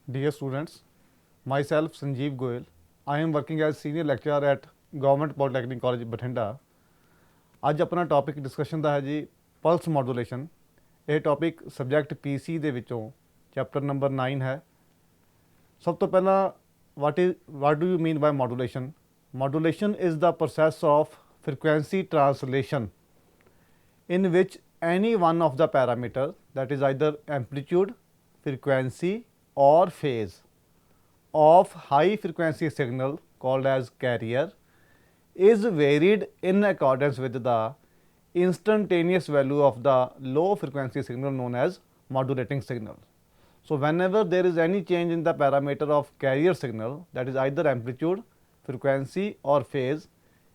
Dear students, myself Sanjeev Goyal. I am working as senior lecturer at Government Polytechnic College Bathinda. ਅੱਜ ਆਪਣਾ topic discussion ਦਾ ਹੈ ਜੀ plus ਮੋਡੂਲੇਸ਼ਨ। ਇਹ topic subject PC ਦੇ ਵਿੱਚੋਂ chapter number 9 ਹੈ। ਸਭ ਤੋਂ ਪਹਿਲਾਂ what do you mean by modulation? Modulation is the process of frequency translation in which any one of the parameters, that is either amplitude, frequency or phase of high frequency signal called as carrier is varied in accordance with the instantaneous value of the low frequency signal known as modulating signal. So whenever there is any change in the parameter of carrier signal, that is either amplitude, frequency or phase,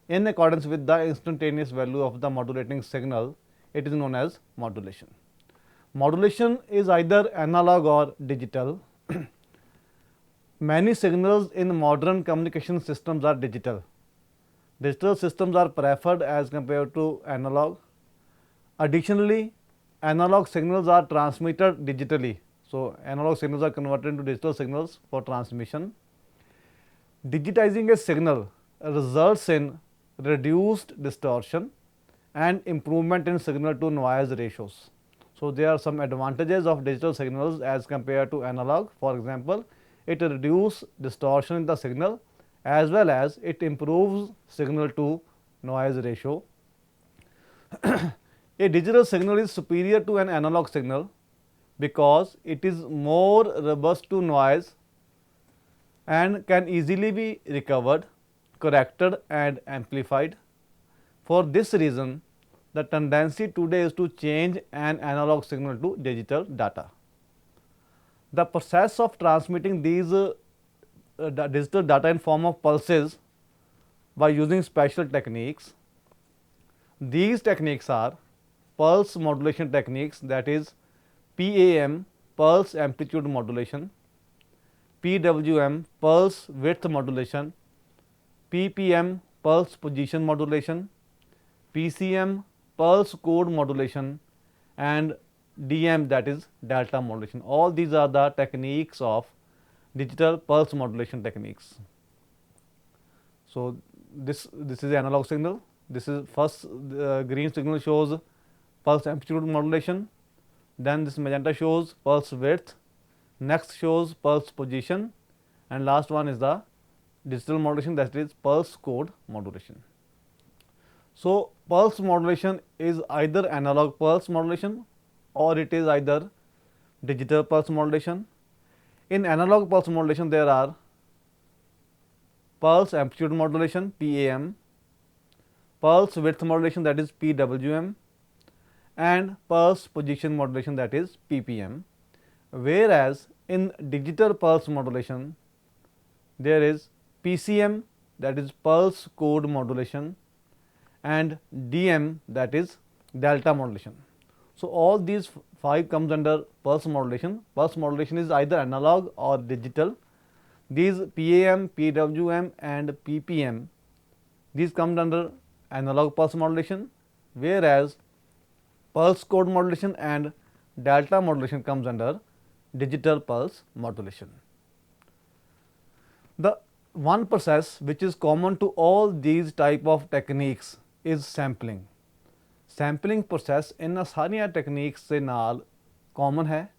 in accordance with the instantaneous value of the modulating signal, it is known as modulation. Modulation is either analog or digital. Many signals in modern communication systems are digital. Digital systems are preferred as compared to analog. Additionally, analog signals are transmitted digitally. So analog signals are converted into digital signals for transmission. Digitizing a signal results in reduced distortion and improvement in signal to noise ratios. So there are some advantages of digital signals as compared to analog. For example, it reduces distortion in the signal as well as it improves signal to noise ratio. A digital signal is superior to an analog signal because it is more robust to noise and can easily be recovered, corrected and amplified. For this reason, the tendency today is to change an analog signal to digital data. The process of transmitting these digital data in form of pulses by using special techniques. These techniques are pulse modulation techniques, that is PAM, pulse amplitude modulation, PWM, pulse width modulation, PPM, pulse position modulation, PCM, pulse code modulation and DM, that is delta modulation. All these are the techniques of digital pulse modulation techniques. So this is analog signal. This is first green signal shows pulse amplitude modulation, then this magenta shows pulse width, next shows pulse position and last one is the digital modulation, that is pulse code modulation. So pulse modulation is either analog pulse modulation or it is either digital pulse modulation. In analog pulse modulation, there are pulse amplitude modulation PAM, pulse width modulation, that is PWM and pulse position modulation, that is PPM. Whereas in digital pulse modulation, there is PCM, that is pulse code modulation and DM, that is delta modulation. So all these 5 comes under pulse modulation. Pulse modulation is either analog or digital. These PAM, PWM and PPM, these come under analog pulse modulation, whereas pulse code modulation and delta modulation comes under digital pulse modulation. The one process which is common to all these type of techniques is sampling. Sampling process इन्हां सारिया techniques के नाल common है।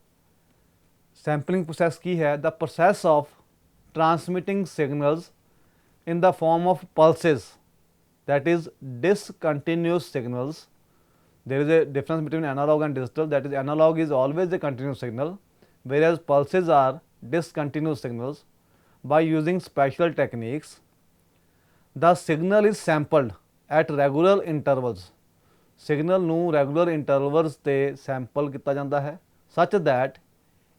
Sampling process की है? The process of transmitting signals in the form of pulses, that is discontinuous signals. There is a difference between analog and digital, that is analog is always a continuous signal, whereas pulses are discontinuous signals. By using special techniques, the signal is sampled at regular intervals. Signal नूं regular intervals ते sample किया जाता है, such that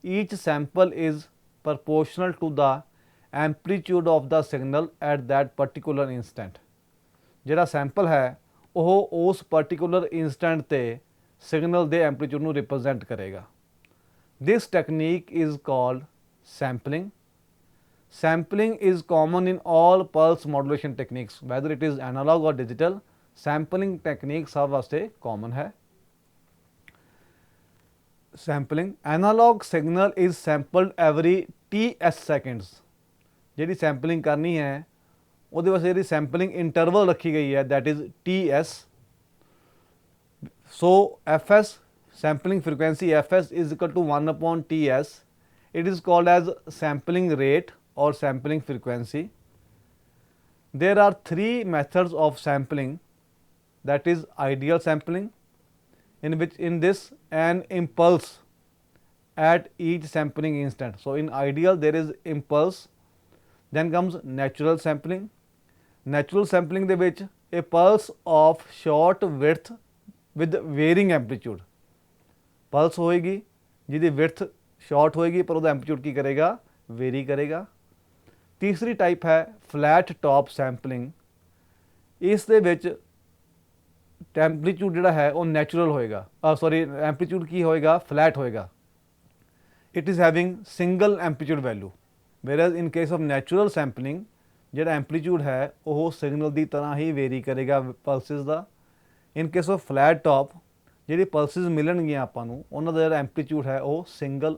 each sample is proportional to the amplitude of the signal at that particular instant. जिहड़ा sample है वह उस particular instant ते सिग्नल दे एम्पलीट्यूड नूं रिप्रजेंट करेगा. This technique is called sampling. Sampling is common in all pulse modulation techniques, whether it is analog or digital. Sampling technique सब वास्ते common है. Sampling, analog signal is sampled every TS seconds ਜਿਹੜੀ sampling ਕਰਨੀ ਹੈ ਉਹਦੇ ਵਾਸਤੇ ਜਿਹੜੀ sampling interval ਰੱਖੀ ਗਈ ਹੈ that is TS. So Fs sampling frequency Fs is equal to 1 upon Ts. It is called as sampling rate or sampling frequency. There are three methods of sampling, that is ideal sampling, in this an impulse at each sampling instant. So in ideal there is impulse. Then comes natural sampling. Natural sampling ਦੇ ਵਿੱਚ a pulse of short width with varying amplitude. Plus ਹੋਏਗੀ ਜਿਹਦੀ width short ਹੋਏਗੀ ਪਰ ਉਹਦਾ amplitude ਕੀ ਕਰੇਗਾ, very ਕਰੇਗਾ. ਤੀਸਰੀ ਟਾਈਪ ਹੈ ਫਲੈਟ ਟੌਪ ਸੈਂਪਲਿੰਗ. ਇਸ ਦੇ ਵਿੱਚ ਐਂਪਲੀਟਿਊਡ ਜਿਹੜਾ ਹੈ ਉਹ ਨੈਚੁਰਲ ਹੋਏਗਾ, ਐਂਪਲੀਟਿਊਡ ਕੀ ਹੋਏਗਾ, ਫਲੈਟ ਹੋਏਗਾ. It is having single amplitude value, whereas in case of natural sampling ਜਿਹੜਾ ਐਂਪਲੀਟਿਊਡ ਹੈ ਉਹ ਸਿਗਨਲ ਦੀ ਤਰ੍ਹਾਂ ਹੀ ਵੇਰੀ ਕਰੇਗਾ pulses the. In case of flat top ਜਿਹੜੀ ਪਲਸਿਸ ਮਿਲਣਗੀਆਂ ਆਪਾਂ ਨੂੰ ਉਹਨਾਂ ਦਾ ਜਿਹੜਾ ਐਂਪਲੀਟਿਊਡ ਹੈ ਉਹ ਸਿੰਗਲ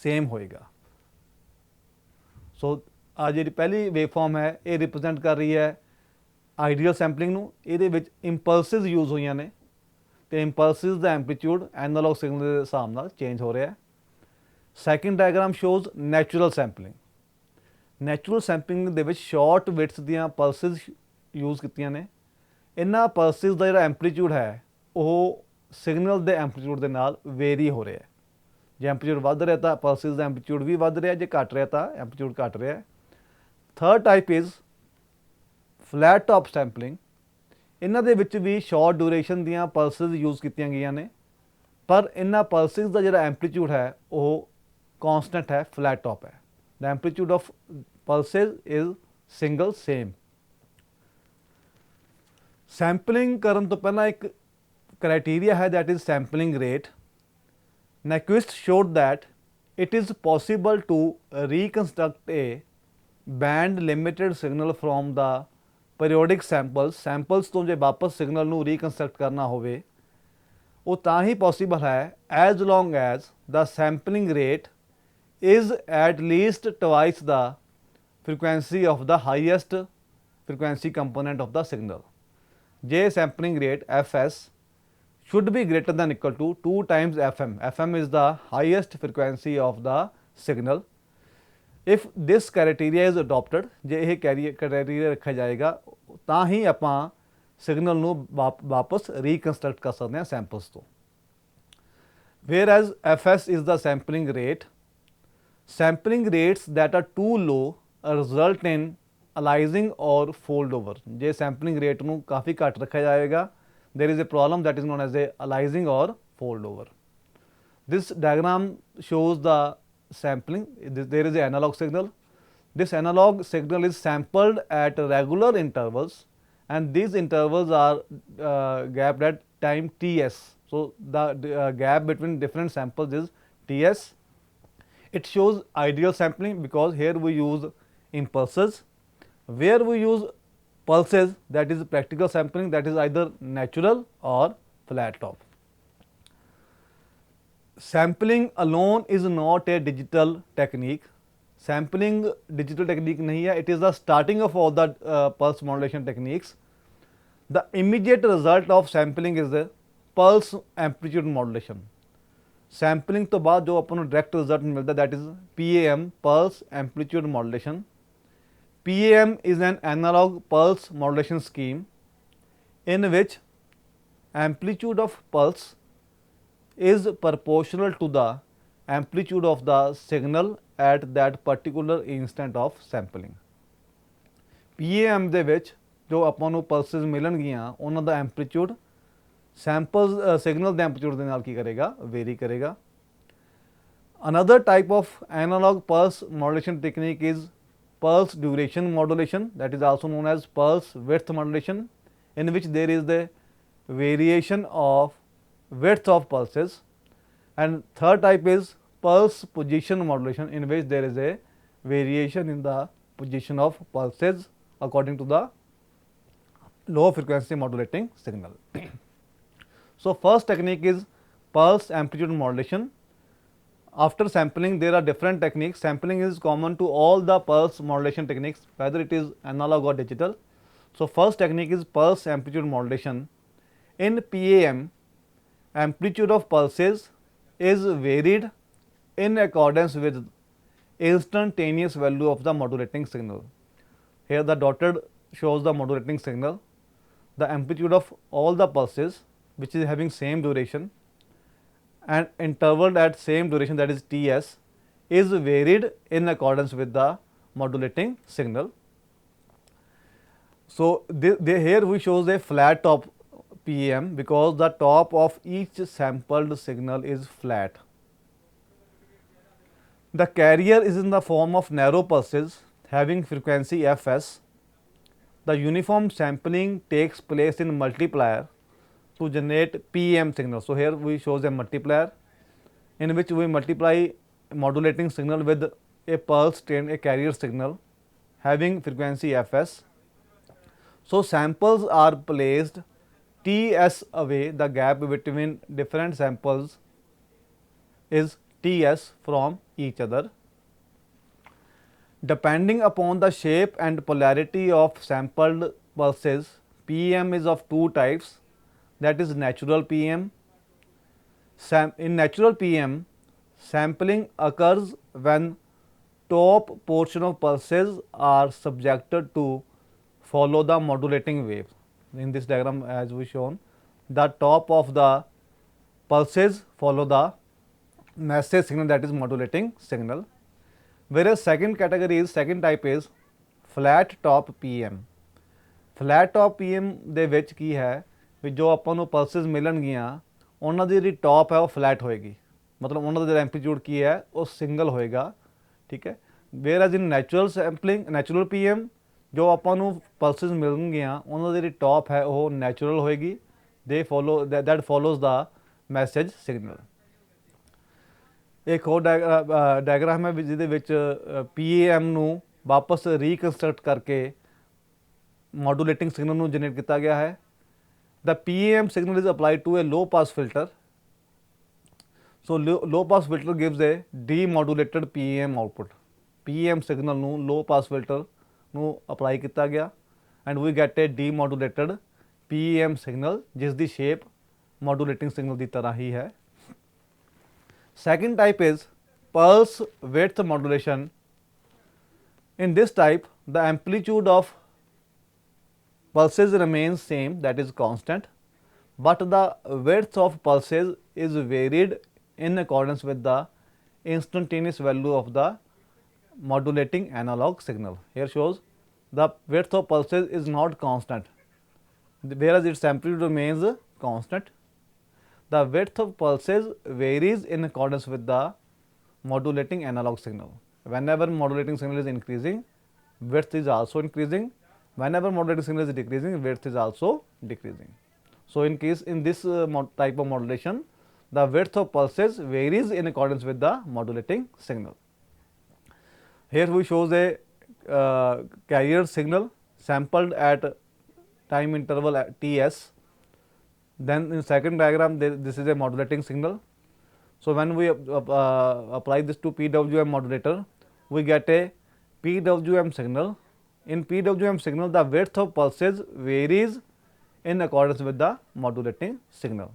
ਸੇਮ ਹੋਏਗਾ. ਸੋ ਆ ਜਿਹੜੀ ਪਹਿਲੀ ਵੇਵਫਾਰਮ ਹੈ ਇਹ ਰਿਪਰੈਜ਼ੈਂਟ ਕਰ ਰਹੀ ਹੈ ਆਈਡੀਅਲ ਸੈਂਪਲਿੰਗ ਨੂੰ. ਇਹਦੇ ਵਿੱਚ ਇੰਪਲਸਿਸ ਯੂਜ਼ ਹੋਈਆਂ ਨੇ ਅਤੇ ਇੰਪਲਸਿਸ ਦਾ ਐਂਪਲੀਟਿਊਡ ਐਨਾਲੋਗ ਸਿਗਨਲ ਦੇ ਹਿਸਾਬ ਨਾਲ ਚੇਂਜ ਹੋ ਰਿਹਾ. Second diagram shows natural sampling. Natural sampling ਦੇ ਵਿੱਚ ਸ਼ਾਰਟ ਵਿਡਥ ਦੀਆਂ ਪਲਸਿਸ ਯੂਜ਼ ਕੀਤੀਆਂ ਨੇ. ਇਹਨਾਂ ਪਲਸਿਸ ਦਾ ਜਿਹੜਾ ਐਂਪਲੀਟਿਊਡ ਹੈ ਉਹ ਸਿਗਨਲ ਦੇ ਐਂਪਲੀਟਿਊਡ ਦੇ ਨਾਲ ਵੇਰੀ ਹੋ ਰਿਹਾ. ਜੇ ਐਂਪਲੀਟਿਊਡ ਵੱਧ ਰਿਹਾ ਤਾਂ ਪਲਸਿਸ ਦਾ ਐਂਪਲੀਟਿਊਡ ਵੀ ਵੱਧ ਰਿਹਾ, ਜੇ ਘੱਟ ਰਿਹਾ ਤਾਂ ਐਂਪਲੀਟਿਊਡ ਘੱਟ ਰਿਹਾ. Third type is flat top sampling. ਇਹਨਾਂ ਦੇ ਵਿੱਚ ਵੀ ਸ਼ਾਰਟ ਡਿਊਰੇਸ਼ਨ ਦੀਆਂ ਪਲਸਿਸ ਯੂਜ਼ ਕੀਤੀਆਂ ਗਈਆਂ ਨੇ ਪਰ ਇਹਨਾਂ ਪਲਸਿਸ ਦਾ ਜਿਹੜਾ ਐਂਪਲੀਟਿਊਡ ਹੈ ਉਹ ਕਾਂਸਟੈਂਟ ਹੈ, ਫਲੈਟ ਟੌਪ ਹੈ. The amplitude of pulses is single same. Sampling ਕਰਨ ਤੋਂ ਪਹਿਲਾਂ ਇੱਕ criteria ਹੈ that is sampling rate. Nyquist showed that it is possible to reconstruct a band limited signal from the periodic samples. Samples ਤੋਂ ਜੇ ਵਾਪਸ signal ਨੂੰ reconstruct ਕਰਨਾ ਹੋਵੇ ਉਹ ਤਾਂ ਹੀ possible ਹੈ as long as the sampling rate is at least twice the frequency of the highest frequency component of the signal. J sampling rate Fs should be greater than equal to 2 times Fm. Fm is the highest frequency of the signal. If this criteria is adopted, ਜੇ ਇਹ criteria ਰੱਖਿਆ ਜਾਏਗਾ ਤਾਂ ਹੀ ਆਪਾਂ signal ਨੂੰ ਵਾਪਸ reconstruct ਕਰ ਸਕਦੇ ਹਾਂ ਸੈਂਪਲਸ ਤੋਂ. Whereas Fs is the sampling rate. Sampling rates that are too low result in aliasing or fold over. ਜੇ ਸੈਂਪਲਿੰਗ ਰੇਟ ਨੂੰ ਕਾਫੀ ਘੱਟ ਰੱਖਿਆ ਜਾਏਗਾ there is a problem that is known as a aliasing or fold over. This diagram shows the sampling. There is an analog signal. This analog signal is sampled at regular intervals and these intervals are gapped at time Ts. So the gap between different samples is Ts. It shows ideal sampling because here we use impulses. Where we use pulses, that is practical sampling, that is either natural or flat top. Sampling alone is not a digital technique. Sampling digital technique nahi hai. It is the starting of all the pulse modulation techniques. The immediate result of sampling is the pulse amplitude modulation. Sampling ਤੋਂ ਬਾਅਦ ਜੋ ਆਪਾਂ ਨੂੰ direct result ਮਿਲਦਾ that is PAM, Pulse Amplitude Modulation. PAM is an analog pulse modulation scheme in which amplitude of pulse is proportional to the amplitude of the signal at that particular instant of sampling. PAM ਦੇ ਵਿੱਚ ਜੋ ਆਪਾਂ ਨੂੰ pulses ਮਿਲਣਗੀਆਂ ਉਹਨਾਂ ਦਾ amplitude samples signal ਦੇ amplitude ਦੇ ਨਾਲ ਕੀ ਕਰੇਗਾ, ਵੇਰੀ ਕਰੇਗਾ. Another type of analog pulse modulation technique is pulse duration modulation, that is also known as pulse width modulation, in which there is the variation of width of pulses. And third type is pulse position modulation, in which there is a variation in the position of pulses according to the low frequency modulating signal. So first technique is pulse amplitude modulation. After sampling, there are different techniques. Sampling is common to all the pulse modulation techniques, whether it is analog or digital. So, first technique is pulse amplitude modulation. In PAM, amplitude of pulses is varied in accordance with instantaneous value of the modulating signal. Here the dotted shows the modulating signal. The amplitude of all the pulses which is having same duration and interval at same duration, that is Ts, is varied in accordance with the modulating signal. So, here we shows a flat top PAM because the top of each sampled signal is flat. The carrier is in the form of narrow pulses having frequency Fs. The uniform sampling takes place in multiplier to generate PAM signal. So, here we shows a multiplier in which we multiply modulating signal with a pulse train, a carrier signal having frequency Fs. So, samples are placed Ts away, the gap between different samples is Ts from each other. Depending upon the shape and polarity of sampled pulses, PAM is of two types, that is natural PAM. In natural PAM, sampling occurs when top portion of pulses are subjected to follow the modulating wave. In this diagram as we shown, the top of the pulses follow the message signal, that is modulating signal. Whereas second type is flat top PAM. Flat top PAM ਦੇ ਵਿੱਚ ਕੀ ਹੈ ਵੀ ਜੋ ਆਪਾਂ ਨੂੰ pulses ਮਿਲਣਗੀਆਂ ਉਹਨਾਂ ਦੀ ਜਿਹੜੀ top ਹੈ ਉਹ ਫਲੈਟ ਹੋਏਗੀ, ਮਤਲਬ ਉਹਨਾਂ ਦਾ ਜਿਹੜਾ ਐਂਪਲੀਟਿਊਡ ਕੀ ਹੈ ਉਹ ਸਿੰਗਲ ਹੋਏਗਾ, ਠੀਕ ਹੈ। ਵੇਅਰਐਜ਼ ਇਨ ਨੈਚੁਰਲ PAM ਜੋ ਆਪਾਂ ਨੂੰ ਪਲਸਿਸ ਮਿਲਣਗੀਆਂ ਉਹਨਾਂ ਦੀ ਜਿਹੜੀ ਟੌਪ ਹੈ ਉਹ ਨੈਚੁਰਲ ਹੋਏਗੀ, that follows the message signal. एक और डायग्राम है जिहदे विच PAM ਨੂੰ वापस रीकनस्ट्रक्ट करके modulating signal ਨੂੰ जनरेट किया गया है. The PAM signal is applied to a low pass filter. So, low pass filter gives a demodulated PAM output. PAM signal ਨੂੰ low pass filter ਨੂੰ apply किया गया and we get a demodulated PAM signal जिस दी shape modulating signal दी तरह ही है. Second type is pulse width modulation. In this type, the amplitude of pulses remains same, that is constant, but the width of pulses is varied in accordance with the instantaneous value of the modulating analog signal. Here shows the width of pulses is not constant, whereas its amplitude remains constant. The width of pulses varies in accordance with the modulating analog signal. Whenever modulating signal is increasing, width is also increasing. Whenever modulating signal is decreasing, width is also decreasing. So, in this type of modulation, the width of pulses varies in accordance with the modulating signal. Here we shows a carrier signal sampled at time interval at Ts. Then in second diagram, this is a modulating signal. So, when we apply this to PWM modulator, we get a PWM signal. In PWM signal, the width of pulses varies in accordance with the modulating signal,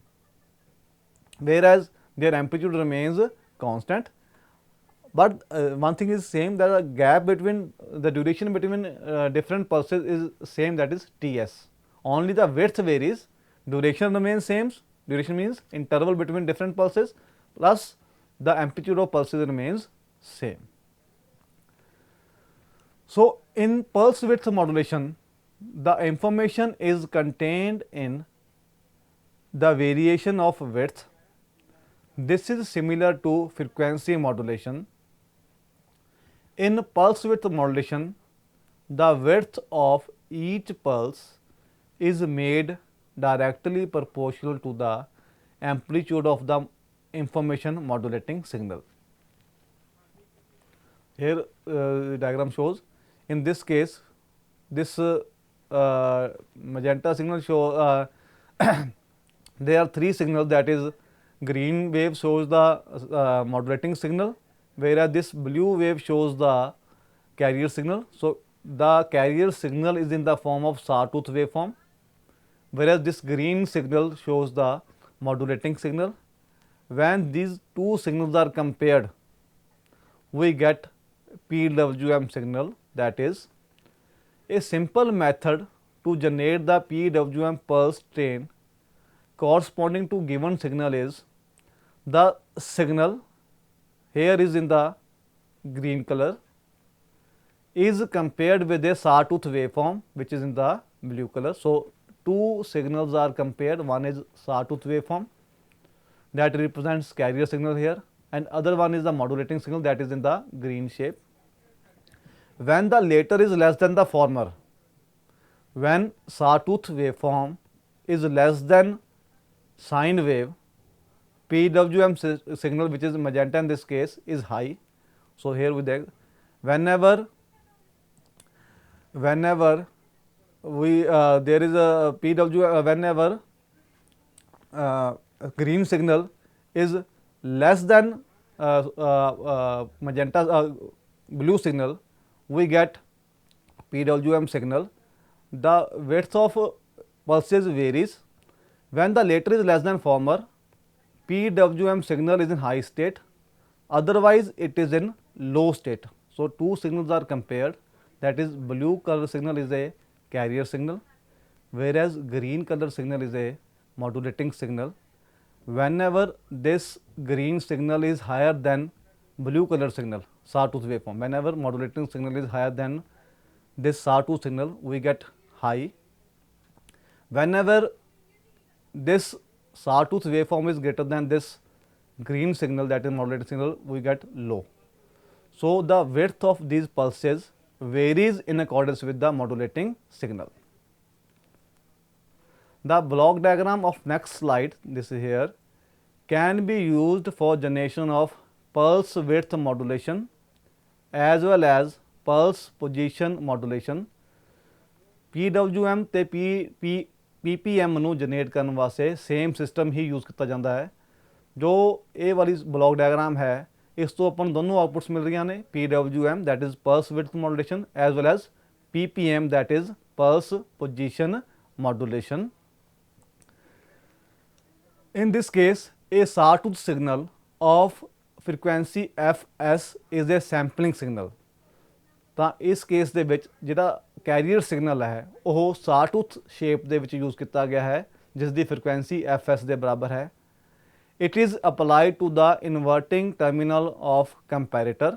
whereas their amplitude remains constant. But one thing is same, that the gap between the duration between different pulses is same, that is Ts. Only the width varies. Duration remains same. Duration means interval between different pulses plus the amplitude of pulses remains same. So, in pulse width modulation, the information is contained in the variation of width. This is similar to frequency modulation. In pulse width modulation, the width of each pulse is made directly proportional to the amplitude of the information modulating signal. Here diagram shows, in this case, this magenta signal show there are three signals, that is green wave shows the modulating signal, whereas this blue wave shows the carrier signal. So, the carrier signal is in the form of sawtooth waveform, whereas this green signal shows the modulating signal. When these two signals are compared, we get PWM signal. That is a simple method to generate the PWM pulse train corresponding to given signal is the signal here is in the green color is compared with a sawtooth waveform which is in the blue color. So, two signals are compared, one is sawtooth waveform that represents carrier signal here, and other one is the modulating signal that is in the green shape. When the latter is less than the former, when sawtooth waveform is less than sine wave, PWM signal which is magenta in this case is high. So, here we take whenever we there is a PWM whenever green signal is less than magenta blue signal, we get PWM signal. The width of pulses varies. When the latter is less than former, PWM signal is in high state, otherwise it is in low state. So, two signals are compared, that is blue color signal is a carrier signal, whereas green color signal is a modulating signal. Whenever this green signal is higher than blue color signal, sawtooth waveform, whenever modulating signal is higher than this sawtooth signal, we get high. Whenever this sawtooth waveform is greater than this green signal, that is modulating signal, we get low. So, the width of these pulses varies in accordance with the modulating signal. The block diagram of next slide, this is here, can be used for generation of pulse width modulation as well as pulse position modulation. PWM ਤੇ PPM ਨੂੰ generate ਕਰਨ ਵਾਸਤੇ same system ਹੀ use ਕੀਤਾ ਜਾਂਦਾ ਹੈ। ਜੋ ਇਹ ਵਾਲੀ ਬਲੌਕ ਡਾਇਗਰਾਮ ਹੈ, ਇਸ ਤੋਂ ਆਪਾਂ ਨੂੰ ਦੋਨੋਂ ਆਊਟਪੁੱਟਸ ਮਿਲ ਰਹੀਆਂ ਨੇ, PWM that is pulse width modulation as well as PPM that is pulse position modulation. In this case, a sawtooth signal of frequency fs is a sampling signal. ਤਾਂ ਇਸ ਕੇਸ ਦੇ ਵਿੱਚ ਜਿਹੜਾ ਕੈਰੀਅਰ ਸਿਗਨਲ ਹੈ ਉਹ ਸਾਟੂਥ shape ਦੇ ਵਿੱਚ use ਕੀਤਾ ਗਿਆ ਹੈ, ਜਿਸ ਦੀ ਫ੍ਰੀਕੁਐਂਸੀ fs ਦੇ ਬਰਾਬਰ ਹੈ। It is applied to the inverting terminal of comparator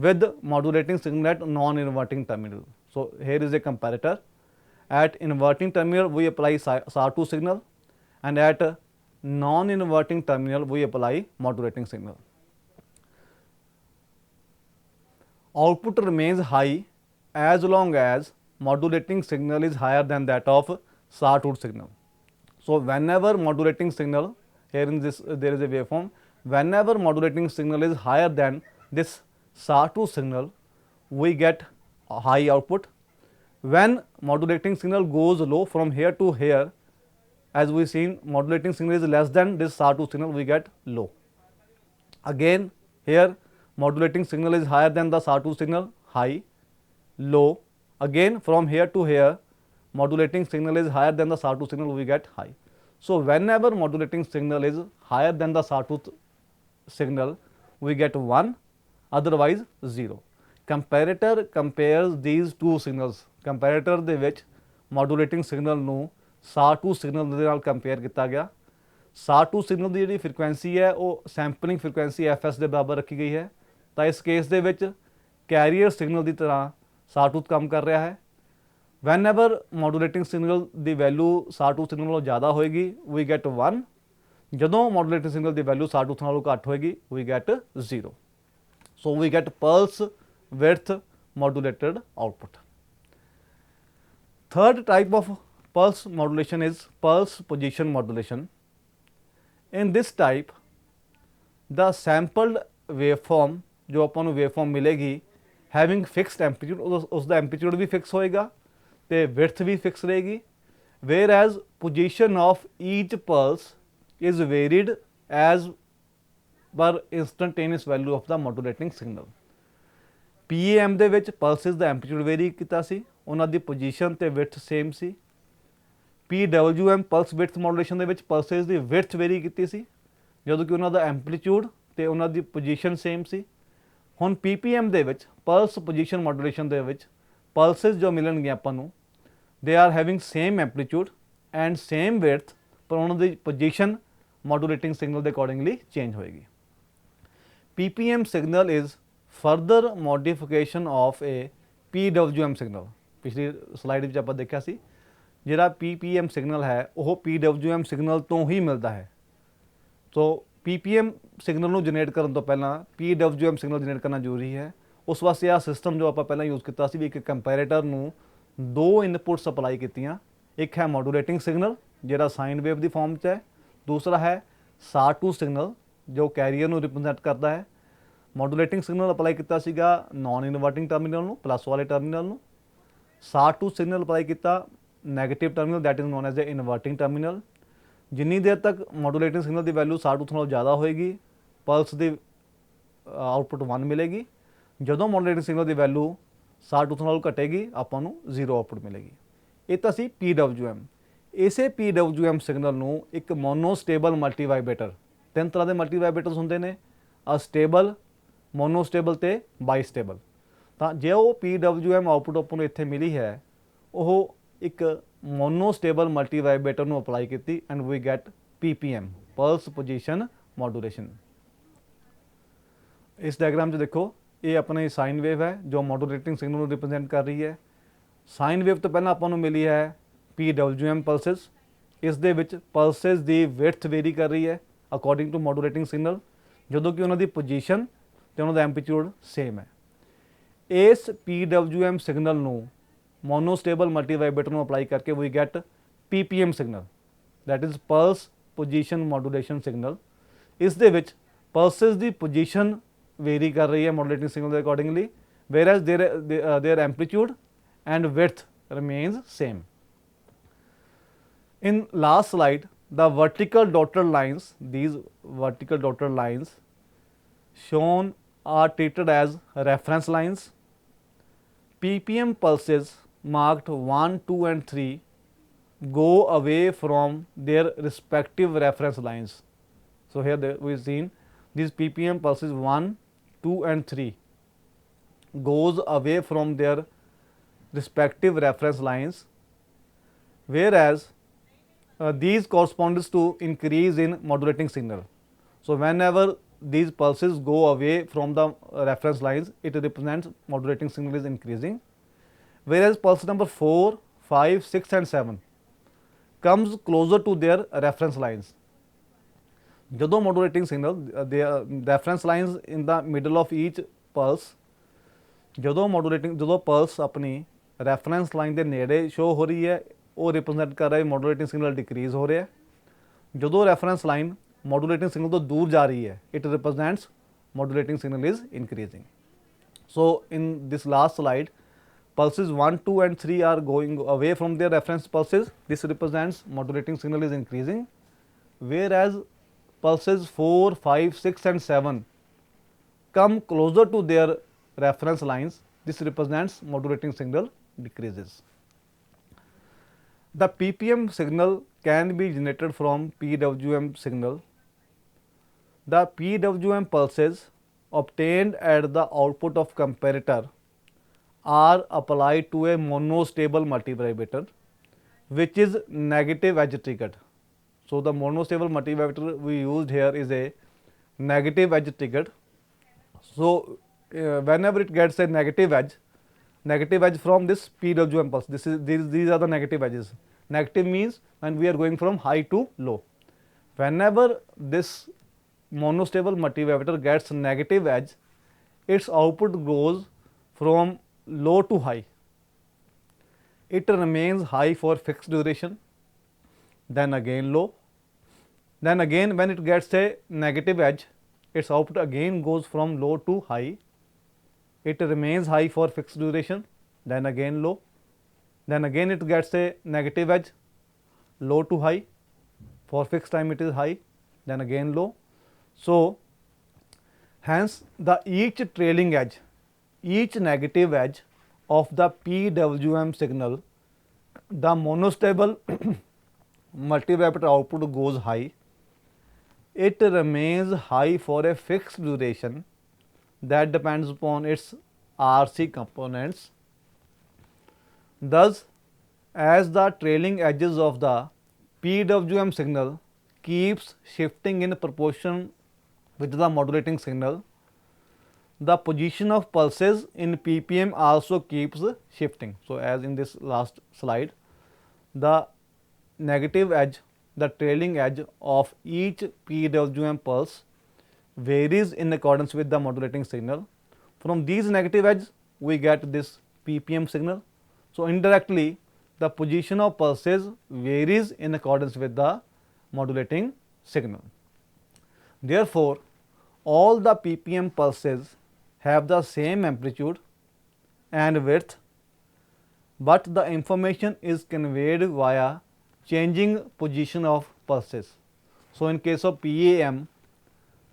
with modulating signal at non-inverting terminal. So, here is a comparator. At inverting terminal we apply sawtooth signal and at non-inverting terminal we apply modulating signal. Output remains high as long as modulating signal is higher than that of sawtooth signal. So, whenever modulating signal, here in this there is a waveform, whenever modulating signal is higher than this sawtooth signal, we get a high output. When modulating signal goes low from here to here, as we seen modulating signal is less than this sawtooth signal, we get low. Again here modulating signal is higher than the sawtooth signal, high, low. Again from here to here modulating signal is higher than the sawtooth signal, we get high. So, whenever modulating signal is higher than the sawtooth signal, we get 1, otherwise 0. Comparator compares these two signals. Comparator ਦੇ ਵਿੱਚ modulating signal ਨੂੰ sawtooth signal ਦੇ ਨਾਲ compare ਕੀਤਾ ਗਿਆ। sawtooth signal ਦੀ ਜਿਹੜੀ frequency ਹੈ ਉਹ sampling frequency fs ਦੇ ਬਰਾਬਰ ਰੱਖੀ ਗਈ ਹੈ। ਤਾਂ ਇਸ ਕੇਸ ਦੇ ਵਿੱਚ carrier signal ਦੀ ਤਰ੍ਹਾਂ sawtooth ਕੰਮ ਕਰ ਰਿਹਾ ਹੈ। Whenever modulating signal ਦੀ value sawtooth signal ਨਾਲੋਂ ਜ਼ਿਆਦਾ ਹੋਏਗੀ, we get 1. ਜਦੋਂ modulating signal ਦੀ value sawtooth ਨਾਲੋਂ ਘੱਟ ਹੋਏਗੀ, we get 0. So, we get pulse width modulated output. Third type of pulse modulation is pulse position modulation. In this type, the sampled waveform जो ਆਪਾਂ ਨੂੰ waveform ਮਿਲੇਗੀ having fixed amplitude, ਉਸ ਦਾ amplitude ਵੀ fix ਹੋਏਗਾ ਤੇ width ਵੀ fix ਰਹੇਗੀ, whereas position of each pulse is varied as per instantaneous value of the modulating signal. PAM ਦੇ ਵਿੱਚ pulses ਦਾ ਐਂਪਲੀਟਿਊਡ ਵੇਰੀ ਕੀਤਾ ਸੀ, ਉਹਨਾਂ ਦੀ ਪੋਜੀਸ਼ਨ ਤੇ ਵਿਡਥ ਸੇਮ ਸੀ। PWM ਪਲਸ ਵਿਡਥ ਮੋਡੂਲੇਸ਼ਨ ਦੇ ਵਿੱਚ pulses ਦੀ ਵਿਡਥ ਵੇਰੀ ਕੀਤੀ ਸੀ, ਜਦੋਂ ਕਿ ਉਹਨਾਂ ਦਾ ਐਂਪਲੀਟਿਊਡ ਤੇ ਉਹਨਾਂ ਦੀ ਪੋਜੀਸ਼ਨ ਸੇਮ ਸੀ। ਹੁਣ PPM ਦੇ ਵਿੱਚ ਪਲਸ ਪੋਜੀਸ਼ਨ ਮੋਡੂਲੇਸ਼ਨ ਦੇ ਵਿੱਚ pulses ਜੋ ਮਿਲਣਗੀਆਂ ਆਪਾਂ ਨੂੰ, they are having same amplitude and same width, ਪਰ ਉਹਨਾਂ ਦੀ ਪੋਜੀਸ਼ਨ ਮੋਡੂਲੇਟਿੰਗ ਸਿਗਨਲ ਦੇ ਅਕੋਰਡਿੰਗਲੀ ਚੇਂਜ ਹੋਏਗੀ। PPM signal is further modification of a PWM signal। ਪਿਛਲੀ ਸਲਾਈਡ ਵਿੱਚ ਆਪਾਂ ਦੇਖਿਆ ਸੀ, ਜਿਹੜਾ PPM ਸਿਗਨਲ ਹੈ ਉਹ PWM ਸਿਗਨਲ ਤੋਂ ਹੀ ਮਿਲਦਾ ਹੈ। ਸੋ PPM ਸਿਗਨਲ ਨੂੰ ਜਨਰੇਟ ਕਰਨ ਤੋਂ ਪਹਿਲਾਂ PWM ਸਿਗਨਲ ਜਨਰੇਟ ਕਰਨਾ ਜ਼ਰੂਰੀ ਹੈ। ਉਸ ਵਾਸਤੇ ਆਹ ਸਿਸਟਮ ਜੋ ਆਪਾਂ ਪਹਿਲਾਂ ਯੂਜ਼ ਕੀਤਾ ਸੀ ਵੀ ਇੱਕ ਕੰਪੈਰੇਟਰ ਨੂੰ ਦੋ ਇਨਪੁਟਸ ਅਪਲਾਈ ਕੀਤੀਆਂ, ਇੱਕ ਹੈ ਮੋਡੂਲੇਟਿੰਗ ਸਿਗਨਲ ਜਿਹੜਾ ਸਾਈਨ ਵੇਵ ਦੀ ਫਾਰਮ 'ਚ ਹੈ, ਦੂਸਰਾ ਹੈ ਸਾਟੂਥ ਸਿਗਨਲ ਜੋ ਕੈਰੀਅਰ ਨੂੰ ਰਿਪਰੈਜ਼ੈਂਟ ਕਰਦਾ ਹੈ। ਮੋਡੂਲੇਟਿੰਗ ਸਿਗਨਲ ਅਪਲਾਈ ਕੀਤਾ ਸੀਗਾ ਨੋਨ ਇਨਵਰਟਿੰਗ ਟਰਮੀਨਲ ਨੂੰ, ਪਲੱਸ ਵਾਲੇ ਟਰਮੀਨਲ ਨੂੰ। ਸਾਟੂਥ ਸਿਗਨਲ ਅਪਲਾਈ ਕੀਤਾ negative terminal, that is known as the inverting terminal. ਜਿੰਨੀ ਦੇਰ ਤੱਕ ਮੋਡੂਲੇਟਿੰਗ ਸਿਗਨਲ ਦੀ ਵੈਲਿਊ ਸਾਟੂਥ ਨਾਲੋਂ ਜ਼ਿਆਦਾ ਹੋਏਗੀ, ਪਲਸ ਦੀ ਆਊਟਪੁੱਟ 1 ਮਿਲੇਗੀ। ਜਦੋਂ ਮੋਡੂਲੇਟਿੰਗ ਸਿਗਨਲ ਦੀ ਵੈਲਿਊ ਸਾਟੂਥ ਨਾਲੋਂ ਘਟੇਗੀ, ਆਪਾਂ ਨੂੰ 0 ਆਊਟਪੁੱਟ ਮਿਲੇਗੀ। ਇਹ ਤਾਂ ਸੀ PWM। ਇਸੇ PWM ਸਿਗਨਲ ਨੂੰ ਇੱਕ ਮੋਨੋਸਟੇਬਲ ਮਲਟੀਵਾਈਬ੍ਰੇਟਰ, ਤਿੰਨ ਤਰ੍ਹਾਂ ਦੇ ਮਲਟੀਵਾਈਬ੍ਰੇਟਰਸ ਹੁੰਦੇ ਨੇ, ਅਸਟੇਬਲ, ਮੋਨੋਸਟੇਬਲ ਤੇ ਬਾਈਸਟੇਬਲ। ਤਾਂ ਜੇ ਉਹ PWM ਆਊਟਪੁੱਟ ਆਪਾਂ ਨੂੰ ਇੱਥੇ ਮਿਲੀ ਹੈ, ਉਹ ਇੱਕ ਮੋਨੋਸਟੇਬਲ ਮਲਟੀਵਾਈਬ੍ਰੇਟਰ ਨੂੰ ਅਪਲਾਈ ਕੀਤੀ and we get PPM, pulse position modulation. ਇਸ ਡਾਇਗਰਾਮ 'ਚ ਦੇਖੋ, ਇਹ ਆਪਣੀ ਸਾਈਨ ਵੇਵ ਹੈ ਜੋ ਮੋਡੂਲੇਟਿੰਗ ਸਿਗਨਲ ਨੂੰ ਰਿਪਰੈਜ਼ੈਂਟ ਕਰ ਰਹੀ ਹੈ। ਸਾਈਨ ਵੇਵ ਤੋਂ ਪਹਿਲਾਂ ਆਪਾਂ ਨੂੰ ਮਿਲੀ ਹੈ PWM ਪਲਸਿਸ। ਇਸ ਦੇ ਵਿੱਚ ਪਲਸਿਸ ਦੀ ਵਿਡਥ ਵੇਰੀ ਕਰ ਰਹੀ ਹੈ ਅਕੋਰਡਿੰਗ ਟੂ ਮੋਡੂਲੇਟਿੰਗ ਸਿਗਨਲ, ਜਦੋਂ ਕਿ ਉਹਨਾਂ ਦੀ ਪੋਜੀਸ਼ਨ ਤੇ ਉਹਨਾਂ ਦਾ ਐਂਪਲੀਟਿਊਡ ਸੇਮ ਹੈ। ਇਸ PWM ਸਿਗਨਲ ਨੂੰ ਮੋਨੋਸਟੇਬਲ ਮਲਟੀਵਾਈਬ੍ਰੇਟਰ ਨੂੰ ਅਪਲਾਈ ਕਰਕੇ we get PPM signal, that is pulse position modulation signal. ਇਸ ਦੇ ਵਿੱਚ ਪਲਸਿਸ ਦੀ ਪੋਜੀਸ਼ਨ ਵੇਰੀ ਕਰ ਰਹੀ ਹੈ ਮੋਡੂਲੇਟਿੰਗ ਸਿਗਨਲ ਦੇ accordingly, whereas their amplitude and width remains same. In last slide, the vertical dotted lines, these vertical dotted lines shown are treated as reference lines. PPM pulses marked 1, 2 and 3 go away from their respective reference lines. So here we've seen these PPM pulses 1, 2 and 3 goes away from their respective reference lines, whereas these corresponds to increase in modulating signal. So whenever these pulses go away from the reference lines, it represents modulating signal is increasing, whereas pulse number 4, 5, 6 and 7 comes closer to their reference lines. ਜਦੋਂ modulating signal, the reference lines in the middle of each pulse, ਜਦੋਂ plus ਆਪਣੀ reference line ਦੇ ਨੇੜੇ show ਹੋ ਰਹੀ ਹੈ, ਉਹ represent ਕਰ ਰਿਹਾ ਹੈ ਮੋਡੂਲੇਟਿੰਗ ਸਿਗਨਲ ਡਿਕਰੀਜ਼ ਹੋ ਰਿਹਾ ਹੈ। ਜਦੋਂ ਰੈਫਰੈਂਸ ਲਾਈਨ ਮੋਡੂਲੇਟਿੰਗ ਸਿਗਨਲ ਤੋਂ ਦੂਰ ਜਾ ਰਹੀ ਹੈ, it ਰਿਪਰੈਜ਼ੈਂਟਸ modulating signal is increasing. So in this last slide, pulses 1, 2 and 3 are going away from their reference pulses. This represents modulating signal is increasing, whereas pulses 4, 5, 6 and 7 come closer to their reference lines. This represents modulating signal decreases. The PPM signal can be generated from PWM signal. The PWM pulses obtained at the output of comparator are applied to a monostable multivibrator which is negative edge triggered. So the monostable multivibrator we used here is a negative edge triggered. So whenever it gets a negative edge from this PWM pulse, these are the negative edges. Negative means when we are going from high to low. Whenever this monostable multivibrator gets negative edge, its output goes from low to high. It remains high for fixed duration, then again low, then again when it gets a negative edge, its output again goes from low to high. It remains high for fixed duration, then again low, then again it gets a negative edge, low to high, for fixed time it is high, then again low. So hence the each trailing edge, each negative edge of the PWM signal, the monostable multivibrator output goes high. It remains high for a fixed duration that depends upon its RC components. Thus, as the trailing edges of the PWM signal keeps shifting in proportion with the modulating signal, the position of pulses in PPM also keeps shifting. So, as in this last slide, the negative edge, the trailing edge of each PWM pulse varies in accordance with the modulating signal. From these negative edges, we get this PPM signal. So, indirectly, the position of pulses varies in accordance with the modulating signal. Therefore, all the PPM pulses have the same amplitude and width, but the information is conveyed via changing position of pulses. So, in case of PAM,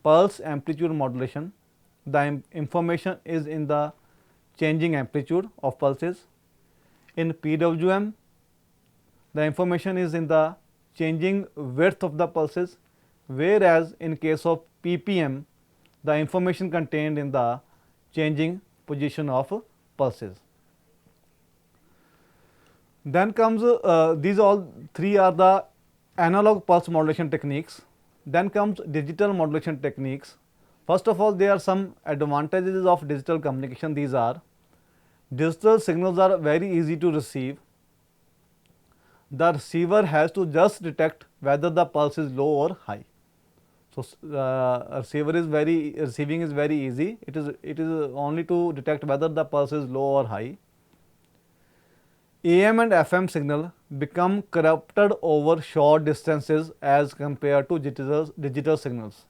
pulse amplitude modulation, the information is in the changing amplitude of pulses. In PWM, the information is in the changing width of the pulses, whereas in case of PPM, the information contained in the changing position of pulses. Then comes these all three are the analog pulse modulation techniques. Then comes digital modulation techniques. First of all, there are some advantages of digital communication. These are: digital signals are very easy to receive. The receiver has to just detect whether the pulse is low or high. So, receiving is very easy. It is only to detect whether the pulse is low or high. AM and FM signal become corrupted over short distances as compared to digital signals.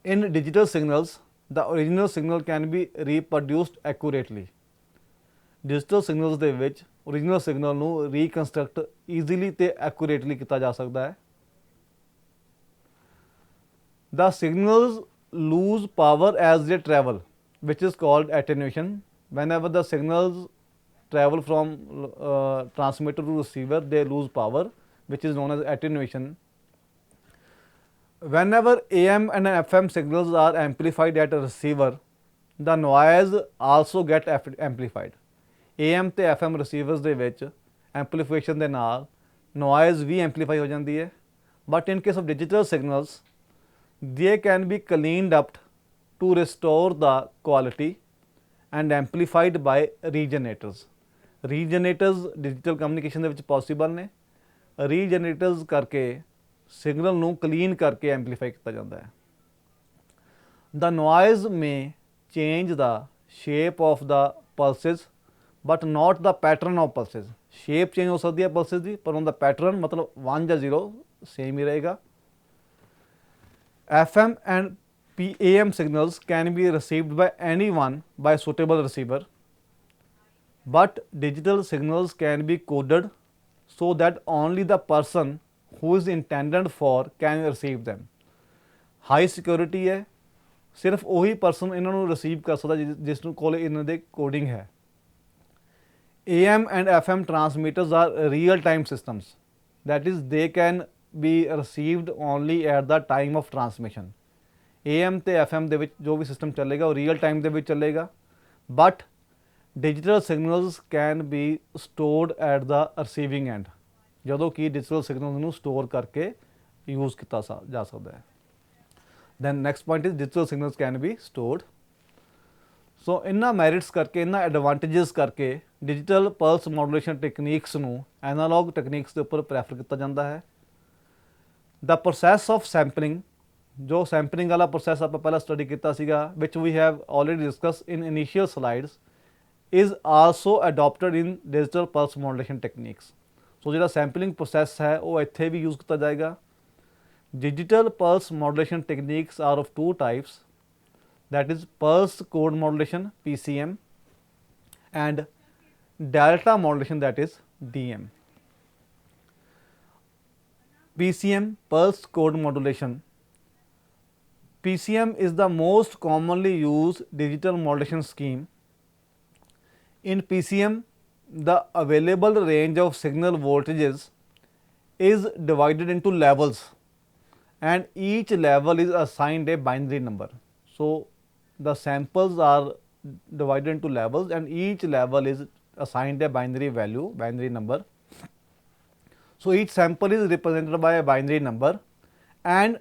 In digital signals, the original signal can be reproduced accurately. Digital signals ਦੇ ਵਿੱਚ original signal ਨੂੰ reconstruct easily ਤੇ accurately ਕੀਤਾ ਜਾ ਸਕਦਾ ਹੈ. The signals lose power as they travel, which is called attenuation. Whenever the signals travel from transmitter to receiver, they lose power, which is known as attenuation. Whenever AM and FM signals are amplified at a receiver, the noise also get amplified. AM ਤੇ FM receivers ਦੇ ਵਿੱਚ amplification ਦੇ ਨਾਲ noise ਵੀ amplify ਹੋ ਜਾਂਦੀ ਹੈ. But in case of digital signals, they can be cleaned up to restore the quality and amplified by regenerators. Regenerators digital communication ਦੇ ਵਿੱਚ possible ਨੇ. Regenerators ਕਰਕੇ signal ਨੂੰ clean ਕਰਕੇ amplify ਕੀਤਾ ਜਾਂਦਾ ਹੈ. The noise may change the shape of the pulses, but not the pattern of pulses. Shape change हो सकती है pulses ਦੀ, पर ਉਹਦਾ pattern मतलब 1 ਜਾਂ 0 same ही रहेगा. FM and PAM signals can be received by anyone by suitable receiver, but digital signals can be coded so that only the person who is intended for can receive them. High security है, सिर्फ वही person ਇਹਨਾਂ ਨੂੰ receive ਕਰ ਸਕਦਾ ਜਿਸ ਨੂੰ ਕੋਲ ਇਹਨਾਂ ਦੇ coding ਹੈ. AM and FM transmitters are real-time systems. That is, they can be received only at the time of transmission. AM ਤੇ FM ਦੇ ਵਿੱਚ ਜੋ ਵੀ ਸਿਸਟਮ ਚੱਲੇਗਾ ਉਹ ਰੀਅਲ ਟਾਈਮ ਦੇ ਵਿੱਚ ਚੱਲੇਗਾ. But digital signals can be stored at the receiving end, ਜਦੋਂ ਕਿ ਡਿਜੀਟਲ ਸਿਗਨਲ ਨੂੰ ਸਟੋਰ ਕਰਕੇ ਯੂਜ਼ ਕੀਤਾ ਜਾ ਸਕਦਾ ਹੈ. Then next point is digital signals can be stored. So ਇਹਨਾਂ ਮੈਰਿਟਸ ਕਰਕੇ, ਇਹਨਾਂ ਐਡਵਾਂਟੇਜਸ ਕਰਕੇ ਡਿਜੀਟਲ ਪਲਸ ਮੋਡੂਲੇਸ਼ਨ ਟੈਕਨੀਕਸ ਨੂੰ ਐਨਾਲੌਗ ਟੈਕਨੀਕਸ ਦੇ ਉੱਪਰ ਪ੍ਰੈਫਰ ਕੀਤਾ ਜਾਂਦਾ ਹੈ. ਦ ਪ੍ਰੋਸੈਸ ਆਫ ਸੈਂਪਲਿੰਗ, ਜੋ ਸੈਂਪਲਿੰਗ ਵਾਲਾ ਪ੍ਰੋਸੈਸ ਆਪਾਂ ਪਹਿਲਾਂ ਸਟੱਡੀ ਕੀਤਾ ਸੀਗਾ, which we have already discuss in initial slides, is also adopted in digital pulse modulation techniques. So ਜਿਹੜਾ ਸੈਂਪਲਿੰਗ ਪ੍ਰੋਸੈਸ ਹੈ ਉਹ ਇੱਥੇ ਵੀ ਯੂਜ਼ ਕੀਤਾ ਜਾਏਗਾ. Digital pulse modulation techniques are of two types, that is pulse code modulation PCM and delta modulation, that is DM. PCM, Pulse Code Modulation. PCM is the most commonly used digital modulation scheme. In PCM, the available range of signal voltages is divided into levels, and each level is assigned a binary number. So, the samples are divided into levels and each level is assigned a binary value, binary number. So, each sample is represented by a binary number and